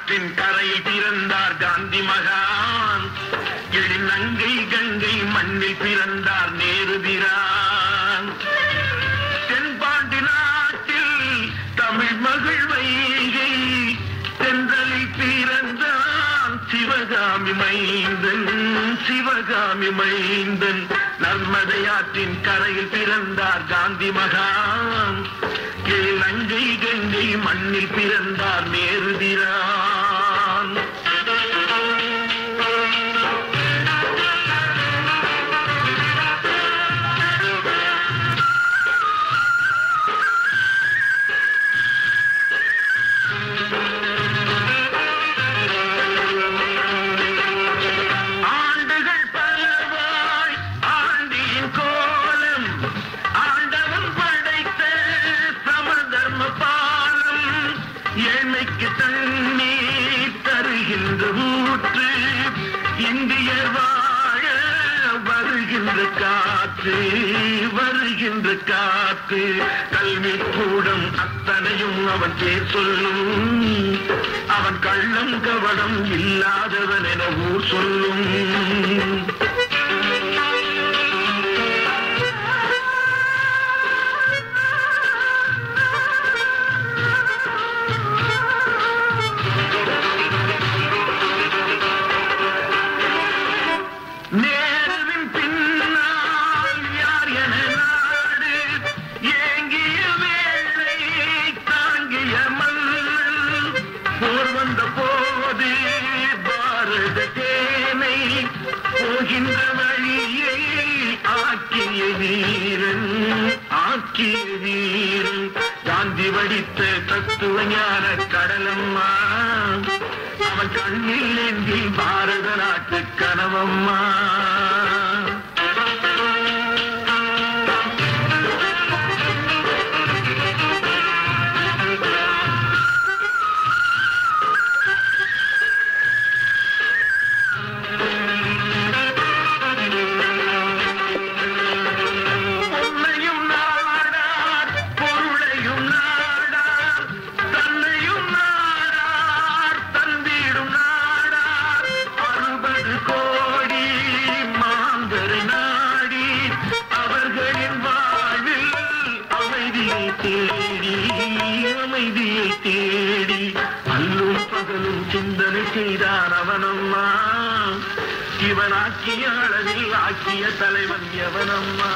ஆற்றின் கரையில் பிறந்தார் காந்தி மகான். எழிநங்கை கங்கை மண்ணில் பிறந்தார் நேருதிரான். தென்பாண்டி நாட்டில் தமிழ் மகள் வைகை தென்றலில் பிறந்தான் சிவகாமி மைந்தன். சிவகாமி மைந்தன் நர்மதையாற்றின் கரையில் பிறந்தார் காந்தி மகான். எழிநங்கை கங்கை மண்ணில் பிறந்தார் நேருதிரான். ஏழ்மைக்கு தண்ணீர் தருகின்ற ஊற்று, இந்தியர் வாழ வருகின்ற காற்று, வருகின்ற காற்று. கல்வி கூடம் அத்தனையும் அவன் பேர் சொல்லும். அவன் கள்ளம் கவடம் இல்லாதவன் என ஊர் சொல்லும். நேருவின் பின்னால் யார் என நாடு ஏங்கிய வேளை தாங்கிய மன்னன். போர் வந்த போது பாரத சேனை போகின்ற வழியை ஆக்கிய வீரன், ஆக்கிய வீரன். காந்தி வடித்த தத்துவ ஞான கடலம்மா, அவன் கண்ணில் ஏந்தி பாரத நாட்டு கனவம்மா. பொன்னையும் நாடார் பொருளையும் நாடார் தன்னையும் நாடார் தந்திடும் நாடார் 60 கோடி மாந்தர் நாடி அவர்களின் வாழ்வில் அமைதியை தேடி, அமைதியை தேடி அல்லும் பகலும் சிந்தனை செய்தான் அவனம்மா. இவன் ஆக்கிய அளவில் ஆக்கிய தலைவன் எவனம்மா.